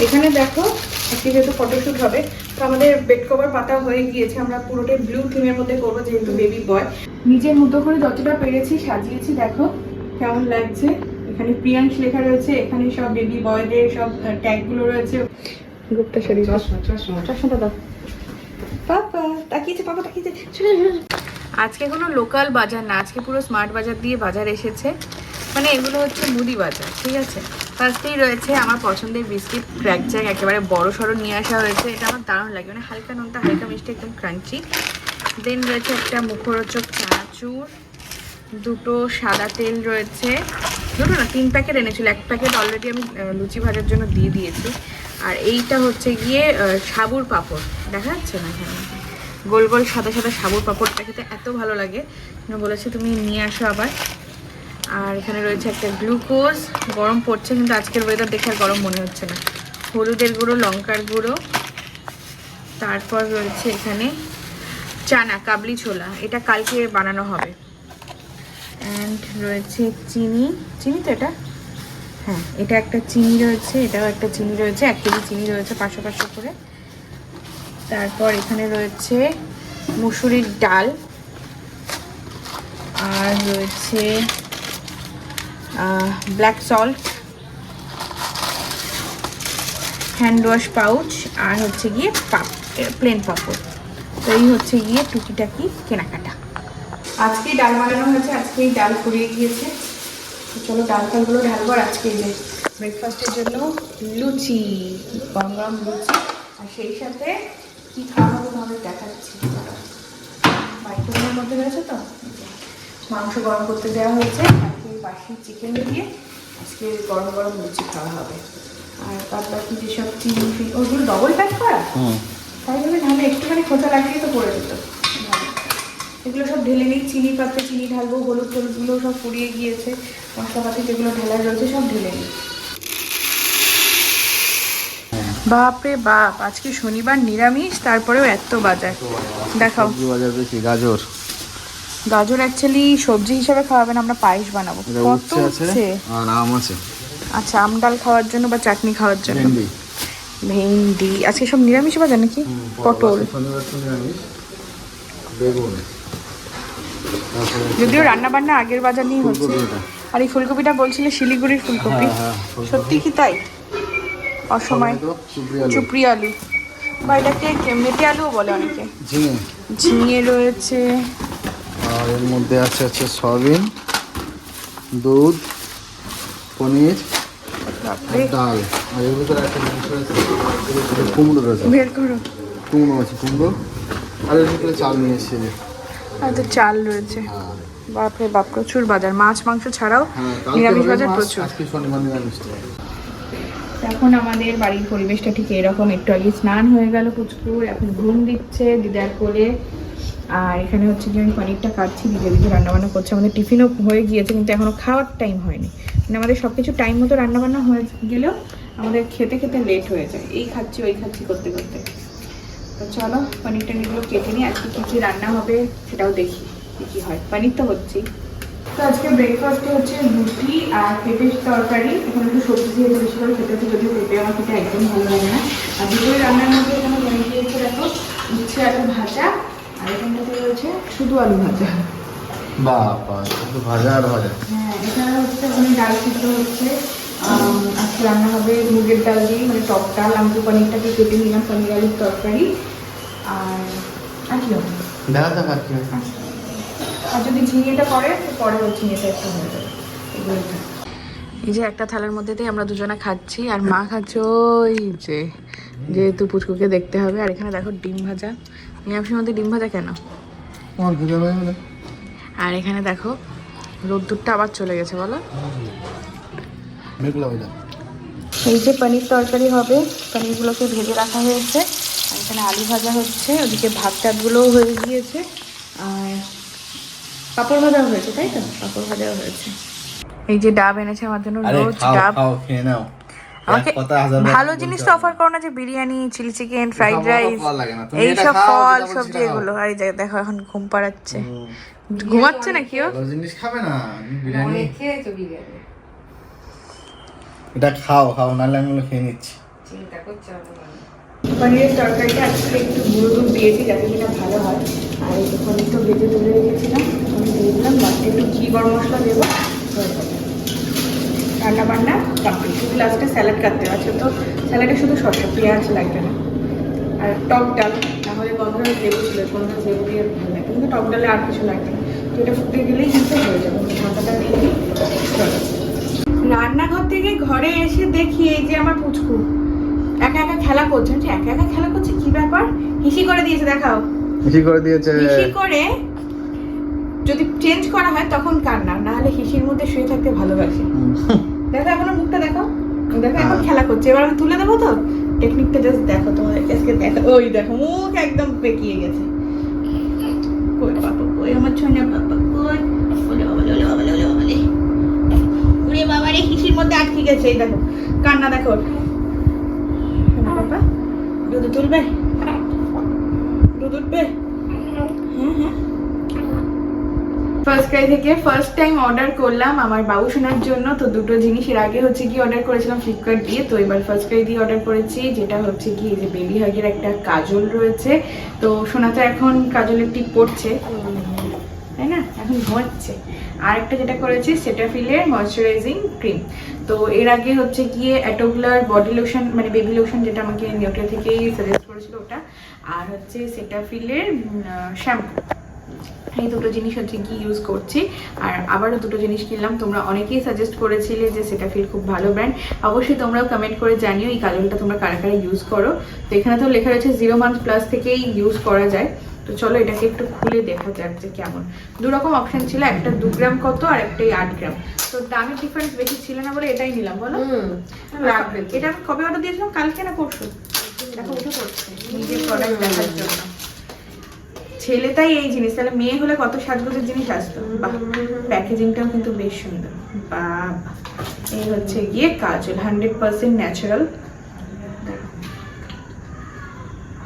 এখানে দেখো আজকে যেহেতু ফটোশুট হবে, তো আমাদের বেড কভার পাতা হয়ে গিয়েছে। আমরা পুরোটাই ব্লু থিমের মধ্যে করবো, যেহেতু বেবি বয়। নিজের মতো করে যতটা পেরেছি সাজিয়েছি, দেখো কেমন লাগছে। এখানে প্রিয়াংশ লেখা রয়েছে, এখানে সব বেবি বয়দের সব ট্যাগগুলো রয়েছে। গুপ্তা শরীর চশমাটা দাও। পাপা তাকিয়েছে, পাপা তাকিয়েছে। আজকে কোনো লোকাল বাজার না, আজকে পুরো স্মার্ট বাজার দিয়ে বাজার এসেছে। মানে এগুলো হচ্ছে মুদি বাজার, ঠিক আছে। ফার্স্টেই রয়েছে আমার পছন্দের বিস্কিট ক্র্যাক জ্যাক, একেবারে বড় সড়ো নিয়ে আসা হয়েছে। এটা আমার দারুণ লাগে, মানে হালকা নোনতা হালকা মিষ্টি, একদম ক্রাঞ্চি। দেন রয়েছে একটা মুখরোচক চানাচুর, দুটো সাদা তেল রয়েছে, দুটো না 3 প্যাকেট এনেছিল, 1 প্যাকেট অলরেডি আমি লুচি ভাজার জন্য দিয়ে দিয়েছি। আর এইটা হচ্ছে গিয়ে সাবুর পাঁপড়, দেখা যাচ্ছে না এখানে, গোল গোল সাদা সাদা সাবুর পাঁপড়টা খেতে এত ভালো লাগে, বলেছে তুমি নিয়ে আসো আবার। আর এখানে রয়েছে একটা গ্লুকোজ, গরম পড়ছে কিন্তু আজকের ওয়েদার দেখে আর গরম মনে হচ্ছে না। হলুদের গুঁড়ো, লঙ্কার গুঁড়ো, তারপর রয়েছে এখানে চানা কাবলি ছোলা, এটা কালকে বানানো হবে। অ্যান্ড রয়েছে চিনি, চিনি তো এটা, হ্যাঁ এটা একটা চিনি রয়েছে, এটাও একটা চিনি রয়েছে, 1 কেজি চিনি রয়েছে 500 করে। তারপর এখানে রয়েছে মুসুরির ডাল, আর রয়েছে black salt, hand wash pouch, আর হচ্ছে গিয়ে প্লেন পাঁপড়। তো এই হচ্ছে গিয়ে টুকিটাকি কেনাকাটা। আজকেই ডাল বানানো হয়েছে, আজকেই ডাল ফুরিয়ে গিয়েছে। তো চলো ডাল ফালগুলো ঢালবো। আর আজকে যে ব্রেকফাস্টের জন্য লুচি, গরম গরম লুচি, আর সেই সাথে কী খাওয়া হবে তোমাদের দেখাচ্ছি। মাইক্রোওয়েভের মধ্যে রয়েছে তো, মাংস গরম করতে দেওয়া হয়েছে, আজকে বাসি চিকেন দিয়ে আজকে গরম গরম লুচি খাওয়া হবে। আর বাদ বাকি যেসব চিনি ওগুলো ডবল প্যাক করা, তাই জন্য নাহলে একটুখানি খোঁচা লাগিয়ে তো পড়ে যেত। এগুলো সব ঢেলে নিই, চিনি পাত্রে চিনি ঢালবো, হলুদ টলুদগুলো সব পুড়িয়ে গিয়েছে, মশলাপাতি যেগুলো ঢেলার রয়েছে সব ঢেলে নিই। বাপরে বাপ, আজকে শনিবার নিরামিষ, তারপরেও এত বাজার। দেখাও বাজার বেশি। গাজর, গাজর অ্যাকচুয়ালি সবজি হিসাবে খাওয়াবেন, আমরা পায়েস বানাবো। কত উচ্ছে আর আম আছে। আচ্ছা, আম ডাল খাওয়ার জন্য বা চাটনি খাওয়ার জন্য। ভেন্ডি আজকে সব নিরামিষ বাজার নাকি? পটল, বেগুন, যদিও রান্না বান্না আগের বাজার নিয়ে হচ্ছে। আর এই ফুলকপিটা বলছিলে শিলিগুড়ির ফুলকপি, সত্যি কি তাই? অসময় চুপড়ি আলু, বা এটাকে মেটে আলুও বলে অনেকে। ঝিঙে, ঝিঙে রয়েছে, আর এর মধ্যে আছে সয়াবিন, দুধ, পনির, ডাল। আর এর ভিতরে একটা জিনিস রয়েছে, কুমড়ো রয়েছে। বের করো। কুমড়ো আছে, কুমড়ো। আর এর ভিতরে চাল নিয়ে এসেছে। আর তো চাল রয়েছে। বাপরে বাপ, প্রচুর বাজার, মাছ মাংস ছাড়াও নিরামিষ বাজার প্রচুর। এখন আমাদের বাড়ির পরিবেশটা ঠিক এরকম, একটু আগে স্নান হয়ে গেল পুচকুর, এখন ঘুম দিচ্ছে দিদার কোলে। আর এখানে হচ্ছে যে আমি পনিরটা কাটছি, দিদি রান্নাবান্না করছে। আমাদের টিফিনও হয়ে গিয়েছে, কিন্তু এখনো খাওয়ার টাইম হয়নি। মানে আমাদের সব কিছু টাইম মতো রান্নাবান্না হয়ে গেলেও আমাদের খেতে খেতে লেট হয়ে যায়, এই খাচ্ছি ওই খাচ্ছি করতে করতে। তো চলো পনির টনিরগুলো কেটে নিই, আজকে কী কী রান্না হবে সেটাও দেখি কী কী হয়। পনির তো হচ্ছেই। তো আজকে ব্রেকফাস্টে হচ্ছে রুটি আর পেঁপের তরকারি, এখানে একটু সবজি দিয়ে বেশি করে খেতে হচ্ছে, যদিও পেঁপে আমার খেতে একদম ভালো লাগে না। আর দুপুরে রান্নার মধ্যে এখানে বনে গিয়েছে দেখো উচ্ছে আলু ভাজা, আর এখানটাতে রয়েছে শুধু আলু ভাজা। বাবা, শুধু ভাজা আর ভাজা। হ্যাঁ, এখানে হচ্ছে ওখানে ডাল সিদ্ধ হচ্ছে। আজকে রান্না হবে মুগের ডাল দিয়ে, মানে টক ডাল। আমি তো পনিরটাকে কেটে নিলাম, পনির আলুর তরকারি। আর কি হবে দেখা যাক আর কি হয়। আর যদি ঝিঙেটা করে তো পরে ওই ঝিঙেটা একটু হয়ে যাবে। এই যে একটা থালার মধ্যে দিয়ে আমরা দুজনে খাচ্ছি, আর মা খাচ্ছে ওই যে, যেহেতু পুচকুকে দেখতে হবে। আর এখানে দেখো ডিম ভাজা, নিরামিষের মধ্যে ডিম ভাজা কেন? আর এখানে দেখো রোদ্দুরটা আবার চলে গেছে, বলো। এই যে পনির তরকারি হবে, পনিরগুলোকে ভেজে রাখা হয়েছে। আর এখানে আলু ভাজা হচ্ছে, ওদিকে ভাত টাতগুলোও হয়ে গিয়েছে। আর পাঁপড় ভাজাও হয়েছে, তাই তো? পাঁপড় ভাজাও হয়েছে। এই যে ডাব এনেছে আমার জন্য, রোজ ডাব। আমাকে ভালো জিনিস তো অফার করো না, যে biryani, chilli chicken, fried rice, এইসব ফল সবজি এগুলো। আর দেখো এখন ঘুম পাড়াচ্ছে, ঘুমাচ্ছে না কি? ও জিনিস খাবে না, বিরিয়ানি এটা খাও নাহলে আমি খেয়ে নিচ্ছি। চিন্তা করছে হবে না। পনিরের তরকারিটা আজকে একটু গুঁড়ো দুধ দিয়েছি যাতে কিনা ভালো হয়। আর যখন একটু ভেজে তুলে রেখেছিলাম তখন দিয়ে দিলাম, লাস্টে একটু ঘি গরম মশলা দেবো, হয়ে যাবে। রান্না বান্না কমপ্লিট, শুধু লাস্টে স্যালাড কাটতে আছে, তো স্যালাডে শুধু শসা পেঁয়াজ লাগবে না। আর টক ডাল, তাহলে বন্ধুরা লেবু ছিল, বন্ধুরা লেবু দিয়ে ভালো লাগে, কিন্তু টক ডালে আর কিছু লাগবে না। তো এটা ফুটে গেলেই কিন্তু হয়ে যাবে। ঢাকাটা দিয়ে দিই। রান্নাঘর থেকে ঘরে এসে দেখি এই যে আমার পুচকু একা একা খেলা করছে। একা একা খেলা করছে, কি ব্যাপার? হিসি করে দিয়েছে, দেখাও। হিসি করে দিয়েছে। হিসি করে যদি চেঞ্জ করা হয় তখন কান্না, না হলে হিসির মধ্যে শুয়ে থাকতে ভালোবাসে। দেখো এখনো মুখটা দেখো, দেখো এখন খেলা করছে। এবার আমি তুলে দেবো, তো টেকনিকটা জাস্ট দেখো তোমাদের কাছে দেখো। ওই দেখো মুখ একদম পেকিয়ে গেছে। কই বাবা, কই আমার ছোনা বাবা, কই? ওলে ওলে ওলে ওলে ওলে ওলে, ওরে বাবা রে, হিসির মধ্যে আটকে গেছে। এই দেখো কান্না, দেখো বাবা। দুধ তুলবে, দুধ উঠবে। হ্যাঁ হ্যাঁ। ফার্স্ট ক্রাই থেকে ফার্স্ট টাইম অর্ডার করলাম আমার বাবু সোনার জন্য। তো দুটো জিনিস এর আগে হচ্ছে কি অর্ডার করেছিলাম ফ্লিপকার্ট দিয়ে, তো এবার ফার্স্ট ক্রাই দিয়ে অর্ডার করেছি, যেটা হচ্ছে কি যে বেবি হাগের একটা কাজল রয়েছে। তো সোনা তো এখন কাজলের টিপ পড়ছে, তাই না, এখন ঘুমাচ্ছে। আর একটা যেটা করেছি সেটাফিলের ময়শ্চারাইজিং ক্রিম। তো এর আগে হচ্ছে গিয়ে অ্যাটোগ্লার বডি লোশন, মানে বেবি লোশন, যেটা আমাকে নিউট্রিয়া থেকেই সাজেস্ট করেছিল ওটা, আর হচ্ছে সেটাফিলের শ্যাম্পু। এই দুটো জিনিস হচ্ছে কি ইউজ করছি। আর আবারও দুটো জিনিস কিনলাম। তোমরা অনেকেই সাজেস্ট করেছিলে যে সেটাফিল খুব ভালো ব্র্যান্ড। অবশ্যই তোমরাও কমেন্ট করে জানিও এই কাজলটা তোমরা কারা কারা ইউজ করো। তো এখানে তো লেখা রয়েছে 0 মান্থ প্লাস থেকেই ইউজ করা যায়। তো চলো এটাকে একটু খুলে দেখা যাক যে কেমন। দু রকম অপশন ছিল, একটা 2 গ্রাম কত আর একটা 8 গ্রাম। তো দামের ডিফারেন্স বেশি ছিল না বলে এটাই নিলাম। বলো লাগবে। এটা আমি কবে অর্ডার দিয়েছিলাম? কালকে না পরশু? দেখো উঠে পড়ছে নিজের প্রোডাক্ট দেখার জন্য। ছেলে তাই এই জিনিস, তাহলে মেয়ে হলে কত সাজগোজের জিনিস আসতো। বাহ, প্যাকেজিংটাও কিন্তু বেশ সুন্দর। বাহ, এই হচ্ছে গিয়ে কাজল 100% ন্যাচারাল।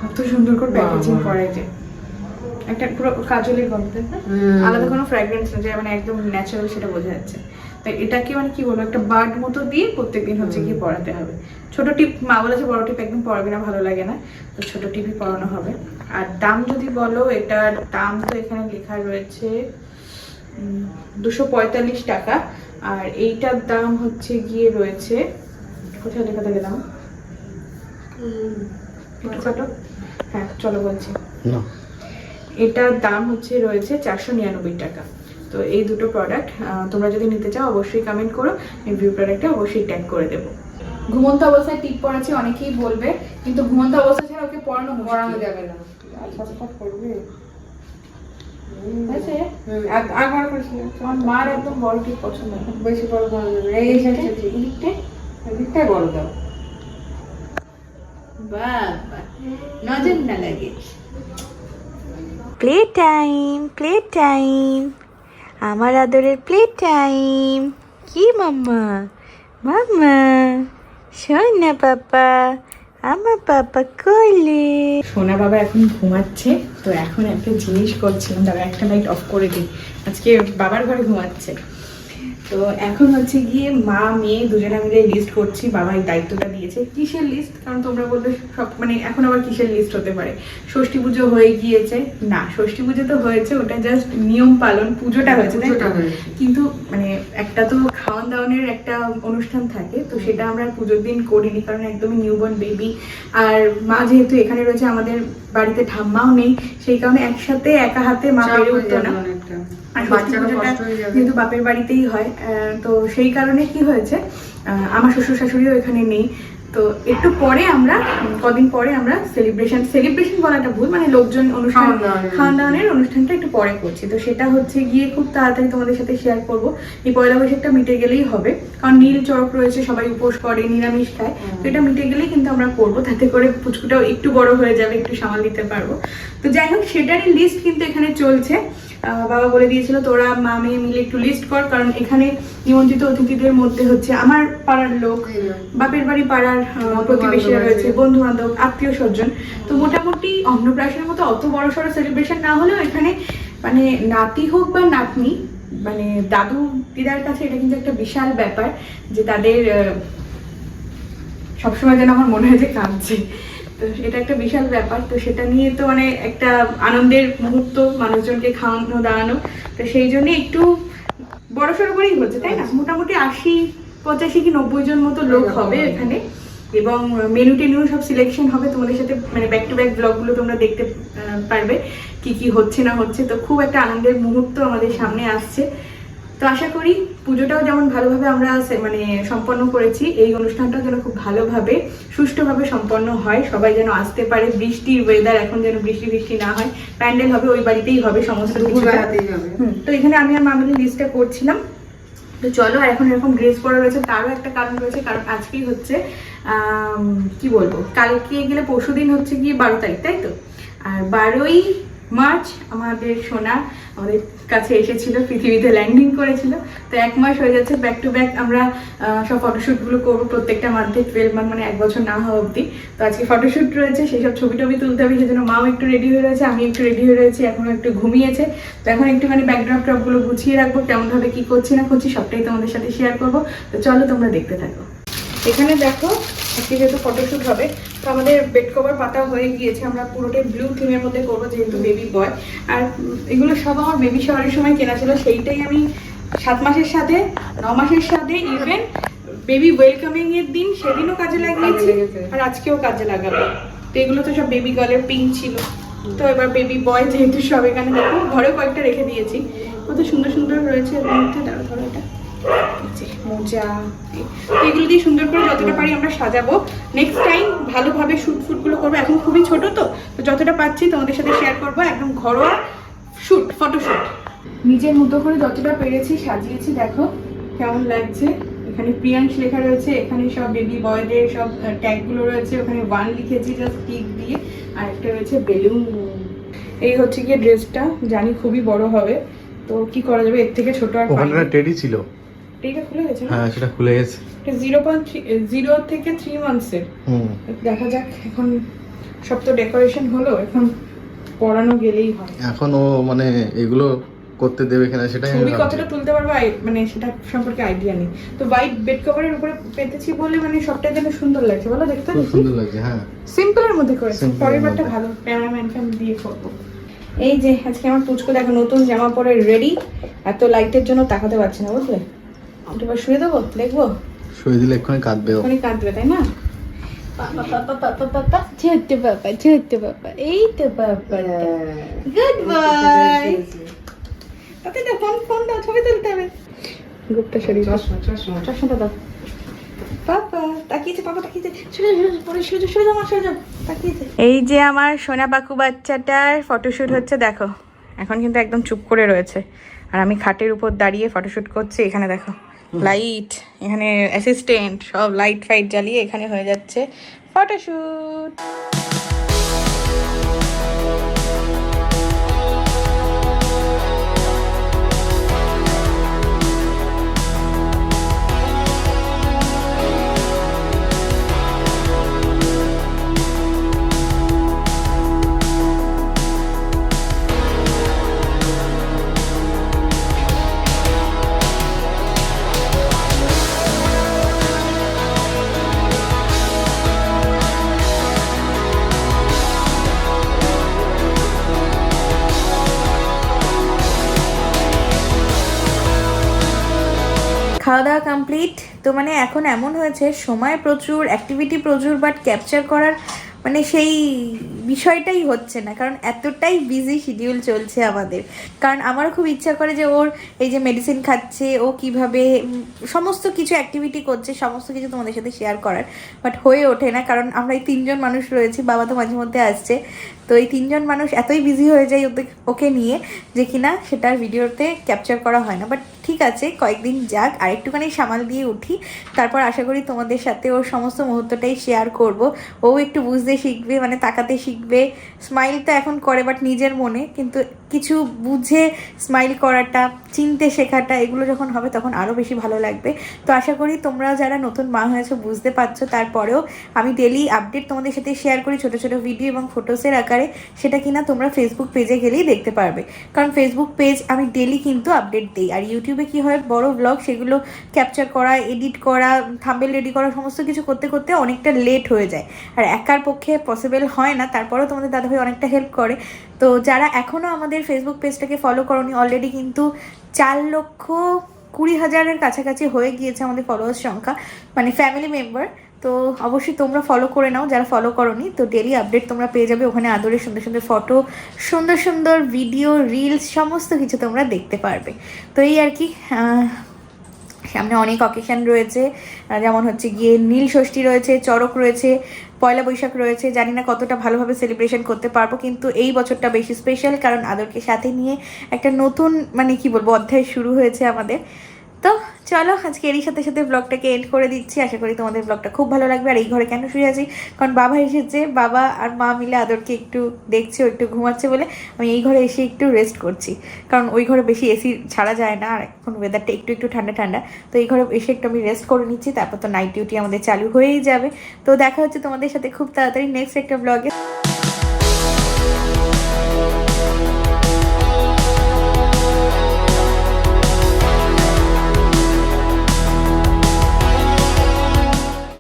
কত সুন্দর করে প্যাকেজিং করে, যে একটা পুরো কাজলের গন্ধ, আলাদা কোনো ফ্র্যাগ্রেন্স না, যে মানে একদম ন্যাচারাল, সেটা বোঝা যাচ্ছে। তাই এটাকে মানে কি বলবো, একটা বার্ড মতো দিয়ে প্রত্যেকদিন হচ্ছে গিয়ে পড়াতে হবে। ছোট টিপ, মা বলেছে বড় টিপ একদম পড়াবে না, ভালো লাগে না, তো ছোট টিপই পড়ানো হবে। আর দাম যদি বলো, এটার দাম তো এখানে লেখা রয়েছে 245 টাকা। আর এইটার দাম হচ্ছে গিয়ে রয়েছে, কোথায় লেখা থাকে দাম? হ্যাঁ চলো বলছি, এটার দাম হচ্ছে রয়েছে 499 টাকা। তো এই দুটো প্রোডাক্ট তোমরা যদি নিতে চাও অবশ্যই কমেন্ট করো, রিভিউ প্রোডাক্টে অবশ্যই ট্যাগ করে দেবো। ঘুমন্ত অবস্থায় টিপ পড়াচ্ছি, অনেকেই বলবে, কিন্তু ঘুমন্ত অবস্থা ছাড়া ওকে পড়ানো যাবে না। মার একদম বড় টিপ পছন্দ, বেশি বড় করা যাবে। এই দিকটাই বড় দাও, বাবা নজর না লাগে। প্লে টাইম, প্লে টাইম, আমার আদরের প্লে টাইম। কি মাম্মা, মাম্মা শোন না পাপা, আমার পাপা কোলে। সোনা বাবা এখন ঘুমাচ্ছে। তো এখন একটা জিনিস করছিলাম, দাদা একটা লাইট অফ করে দিই, আজকে বাবার ঘরে ঘুমাচ্ছে। তো এখন হচ্ছে গিয়ে মা মেয়ে দুজনে মিলে লিস্ট করছি, বাবা এই দায়িত্বটা দিয়েছে। কিসের লিস্ট? কারণ তোমরা বলবে সব, মানে এখন আবার কিসের লিস্ট হতে পারে? ষষ্ঠী পুজো হয়ে গিয়েছে না, ষষ্ঠী পুজো তো হয়েছে, ওটা জাস্ট নিয়ম পালন, পুজোটা হয়েছে তাই না? কিন্তু মানে একটা তো খাওয়ান দাওয়ানের একটা অনুষ্ঠান থাকে, তো সেটা আমরা পুজোর দিন করিনি, কারণ একদমই নিউবর্ন বেবি। আর মা যেহেতু এখানে রয়েছে, আমাদের বাড়িতে ঠাম্মাও নেই, সেই কারণে একসাথে একা হাতে মা পেরে উঠতো না। আর ষষ্ঠী পুজোটা যেহেতু বাপের বাড়িতেই হয়, তো সেই কারণে কি হয়েছে, আমার শ্বশুর শাশুড়িও এখানে নেই। তো একটু পরে আমরা, কদিন পরে আমরা সেলিব্রেশন বলাটা ভুল, মানে লোকজন অনুষ্ঠান, খাওয়ান দাওয়ানের অনুষ্ঠানটা একটু পরে করছি। তো সেটা হচ্ছে গিয়ে খুব তাড়াতাড়ি তোমাদের সাথে শেয়ার করবো। এই পয়লা বৈশাখটা মিটে গেলেই হবে, কারণ নীল চড়ক রয়েছে, সবাই উপোস করে, নিরামিষ খায়। তো এটা মিটে গেলেই কিন্তু আমরা করবো, তাতে করে পুচকুটাও একটু বড় হয়ে যাবে, একটু সামাল দিতে পারবো। তো যাই হোক, সেটারই লিস্ট কিন্তু এখানে চলছে। বাবা বলে দিয়েছিল তোরা মা মেয়ে মিলে একটু লিস্ট কর, কারণ এখানে নিমন্ত্রিত অতিথিদের মধ্যে হচ্ছে আমার পাড়ার লোক, বাপের বাড়ি পাড়ার প্রতিবেশীরা রয়েছে, বন্ধু বান্ধব, আত্মীয় স্বজন। তো মোটামুটি অন্নপ্রাশনের মতো অত বড় সড়ো সেলিব্রেশন না হলেও এখানে মানে নাতি হোক বা নাতনি, মানে দাদু দিদার কাছে এটা কিন্তু একটা বিশাল ব্যাপার, যে তাদের সবসময় যেন আমার মনে হয় যে কাঁদছে। তো এটা একটা বিশাল ব্যাপার। তো সেটা নিয়ে তো মানে একটা আনন্দের মুহূর্ত, মানুষজনকে খাওয়ানো দাওয়ানো, তো সেই জন্য একটু বড়সড় করেই হচ্ছে, তাই না? মোটামুটি 80, 85 কি 90 জন মতো লোক হবে এখানে, এবং মেনু টেনু সব সিলেকশন হবে। তোমাদের সাথে মানে ব্যাক টু ব্যাক ব্লগগুলো তোমরা দেখতে পারবে কি কি হচ্ছে না হচ্ছে। তো খুব একটা আনন্দের মুহূর্ত আমাদের সামনে আসছে। তো আশা করি পুজোটাও যেমন ভালোভাবে আমরা মানে সম্পন্ন করেছি, এই অনুষ্ঠানটাও যেন খুব ভালোভাবে সুষ্ঠুভাবে সম্পন্ন হয়, সবাই যেন আসতে পারে। বৃষ্টির ওয়েদার, এখন যেন বৃষ্টি বৃষ্টি না হয়। প্যান্ডেল হবে ওই বাড়িতেই হবে সমস্ত কিছু। তো এখানে আমি আর মামনি লিস্টটা করছিলাম। তো চলো, আর এখন এরকম ড্রেস পরা রয়েছে তারও একটা কারণ রয়েছে, কারণ আজকেই হচ্ছে কি বলবো, কালকে গেলে পরশুদিন হচ্ছে গিয়ে 12 তারিখ, তাই তো? আর 12ই মার্চ আমাদের সোনা আমাদের কাছে এসেছিল, পৃথিবীতে ল্যান্ডিং করেছিল। তো 1 মাস হয়ে যাচ্ছে ব্যাক টু ব্যাক আমরা সব ফটোশ্যুটগুলো করবো প্রত্যেকটা মান্থে, 12 মান্থ মানে 1 বছর না হওয়া অবধি। তো আজকে ফটোশ্যুট রয়েছে, সেই সব ছবি টবি তুলতে হবে, সেজন্য মাও একটু রেডি হয়ে রয়েছে, আমি একটু রেডি হয়ে রয়েছি, এখনো একটু ঘুমিয়েছে। তো এখন একটুখানি ব্যাকড্রপ টপগুলো গুছিয়ে রাখবো, কেমনভাবে কি করছি না করছি সবটাই তোমাদের সাথে শেয়ার করবো। তো চলো তোমরা দেখতে থাকো। এখানে দেখো আজকে যেহেতু ফটোশ্যুট হবে, তো আমাদের বেড কভার পাতা হয়ে গিয়েছে। আমরা পুরোটাই ব্লু থিমের মধ্যে করবো, যেহেতু বেবি বয়। আর এগুলো সব আমার বেবি শাওয়ারের সময় কেনা ছিল, সেইটাই আমি 7 মাসের সাথে 9 মাসের সাথে ইভেন বেবি ওয়েলকামিং এর দিন সেদিনও কাজে লাগিয়েছি, আর আজকেও কাজে লাগাবো। তো এগুলো তো সব বেবি গার্লের পিঙ্ক ছিল। তো এবার বেবি বয় যেহেতু সব, এখানে দেখো ঘরেও কয়েকটা রেখে দিয়েছি, কত সুন্দর সুন্দর রয়েছে এর মধ্যে। ধরো এটা মোজা, এগুলো দিয়ে সুন্দর করে যতটা পারি আমরা সাজাবো। নেক্সট টাইম ভালোভাবে শুটগুলো করবো। এখন খুবই ছোট, তো যতটা পাচ্ছি তোমাদের সাথে শেয়ার করবো। একদম ঘরোয়া শুট, ফটোশুট নিজের মতো করে যতটা পেরেছি সাজিয়েছি। দেখো কেমন লাগছে। এখানে প্রিয়াংশ লেখা রয়েছে, এখানে সব বেবি বয়দের সব ট্যাগগুলো রয়েছে, ওখানে 1 লিখেছি জাস্ট টিক দিয়ে, আর একটা রয়েছে বেলুন। এই হচ্ছে গিয়ে ড্রেসটা, জানি খুবই বড় হবে, তো কি করা যাবে, এর থেকে ছোট আর ওখানে টেডি ছিল, এটা খুলে গেছে না? হ্যাঁ সেটা খুলে গেছে। 0 থেকে 3 মান্থসের। দেখা যাক, এখন সব তো ডেকোরেশন হলো, এখন পরানো গেলেই হয়। এখন ও মানে এগুলো করতে দেবে কিনা সেটাই আমি ছবি ভাবছি। কতটা তুলতে পারবো মানে সেটা সম্পর্কে আইডিয়া নেই। তো হোয়াইট বেড কভারের উপরে পেতেছি বলে মানে সবটাই যেন সুন্দর লাগছে, বলো দেখতে খুব সুন্দর লাগছে। হ্যাঁ, সিম্পলের মধ্যে করেছি, Simple এর পরের বারটা মধ্যে। ভালো ক্যামেরাম্যান ফ্যান দিয়ে করবো। এই যে আজকে আমার পুচকো দেখো নতুন জামা পরে রেডি, এত লাইটের জন্য তাকাতে পারছি না, বুঝলে? এবার শুয়ে দেবো, দেখবো? শুয়ে দিলে এক্ষুনি কাঁদবে ও। এখনই কাঁদবে, তাই না? ছোট্ট বাবা, এই তো বাবা, গুড বয়। তাতে তো ফোন দাও, ছবি তুলতে হবে। গুপ্তা শরীর, চশমাটা দাও। পাপা তাকিয়েছে, সরে যাও, তাকিয়েছে। এই যে আমার সোনা পাকু বাচ্চাটার ফটোশ্যুট হচ্ছে, দেখো এখন কিন্তু একদম চুপ করে রয়েছে, আর আমি খাটের উপর দাঁড়িয়ে ফটোশ্যুট করছি। এখানে দেখো লাইট, এখানে অ্যাসিস্ট্যান্ট সব লাইট ফাইট জ্বালিয়ে এখানে হয়ে যাচ্ছে ফটোশ্যুট। খাওয়া দাওয়া কমপ্লিট। তো মানে এখন এমন হয়েছে, সময় প্রচুর, অ্যাক্টিভিটি প্রচুর, বাট ক্যাপচার করার মানে সেই বিষয়টাই হচ্ছে না, কারণ এতটাই বিজি শিডিউল চলছে আমাদের। কারণ আমারও খুব ইচ্ছা করে যে ওর এই যে মেডিসিন খাচ্ছে, ও কিভাবে সমস্ত কিছু অ্যাক্টিভিটি করছে, সমস্ত কিছু তোমাদের সাথে শেয়ার করার, বাট হয়ে ওঠে না, কারণ আমরা এই 3 জন মানুষ রয়েছি, বাবা তো মাঝে মধ্যে আসছে। তো এই 3 জন মানুষ এতই বিজি হয়ে যায় ওকে নিয়ে, যে কিনা সেটার ভিডিওতে ক্যাপচার করা হয় না। বাট ঠিক আছে, কয়েকদিন যাক, আর একটুখানি সামাল দিয়ে উঠি, তারপর আশা করি তোমাদের সাথে ওর সমস্ত মুহূর্তটাই শেয়ার করব। ও একটু বুঝতে শিখবে, মানে তাকাতে শিখবে। স্মাইল তো এখন করে বাট নিজের মনে, কিন্তু কিছু বুঝে স্মাইল করাটা, চিনতে শেখাটা, এগুলো যখন হবে তখন আরও বেশি ভালো লাগবে। তো আশা করি তোমরা যারা নতুন মা হয়েছো বুঝতে পারছো। তারপরেও আমি ডেলি আপডেট তোমাদের সাথে শেয়ার করি ছোটো ছোটো ভিডিও এবং ফটোসের আকারে, সেটা কিনা তোমরা ফেসবুক পেজে গেলেই দেখতে পারবে। কারণ ফেসবুক পেজ আমি ডেলি কিন্তু আপডেট দিই, আর ইউটিউবে কী হয় বড় ব্লগ সেগুলো ক্যাপচার করা, এডিট করা, থাম্বনেল রেডি করা, সমস্ত কিছু করতে করতে অনেকটা লেট হয়ে যায়, আর একার পক্ষে পসিবল হয় না। তারপরেও তোমাদের দাদাভাই অনেকটা হেল্প করে। তো যারা এখনও আমাদের ফেসবুক পেজটাকে ফলো করোনি, অলরেডি কিন্তু 4,20,000-এর কাছাকাছি হয়ে গিয়েছে আমাদের ফলোয়ার্স সংখ্যা, মানে ফ্যামিলি মেম্বার। তো অবশ্যই তোমরা ফলো করে নাও যারা ফলো করোনি। তো ডেলি আপডেট তোমরা পেয়ে যাবে ওখানে, আদরের সুন্দর সুন্দর ফটো, সুন্দর সুন্দর ভিডিও, রিলস, সমস্ত কিছু তোমরা দেখতে পারবে। তো এই আর কি, সামনে অনেক অকেশন রয়েছে, যেমন হচ্ছে গিয়ে নীল ষষ্ঠী রয়েছে, চড়ক রয়েছে, পয়লা বৈশাখ রয়েছে। জানি না কতটা ভালোভাবে সেলিব্রেশন করতে পারবো, কিন্তু এই বছরটা বেশি স্পেশাল, কারণ আদরকে সাথে নিয়ে একটা নতুন মানে কি বলবো অধ্যায় শুরু হয়েছে আমাদের। তো চলো আজকে এরই সাথে সাথে ব্লগটাকে এন্ড করে দিচ্ছি। আশা করি তোমাদের ব্লগটা খুব ভালো লাগবে। আর এই ঘরে কেন শুয়ে আছি, কারণ বাবা এসেছে, বাবা আর মা মিলে আদরকে একটু দেখছে, ও একটু ঘুমাচ্ছে বলে আমি এই ঘরে এসে একটু রেস্ট করছি। কারণ ওই ঘরে বেশি এসি ছাড়া যায় না, আর এখন ওয়েদারটা একটু একটু ঠান্ডা ঠান্ডা। তো এই ঘরে এসে একটু আমি রেস্ট করে নিচ্ছি, তারপর তো নাইট ডিউটি আমাদের চালু হয়েই যাবে। তো দেখা হচ্ছে তোমাদের সাথে খুব তাড়াতাড়ি নেক্সট একটা ব্লগে।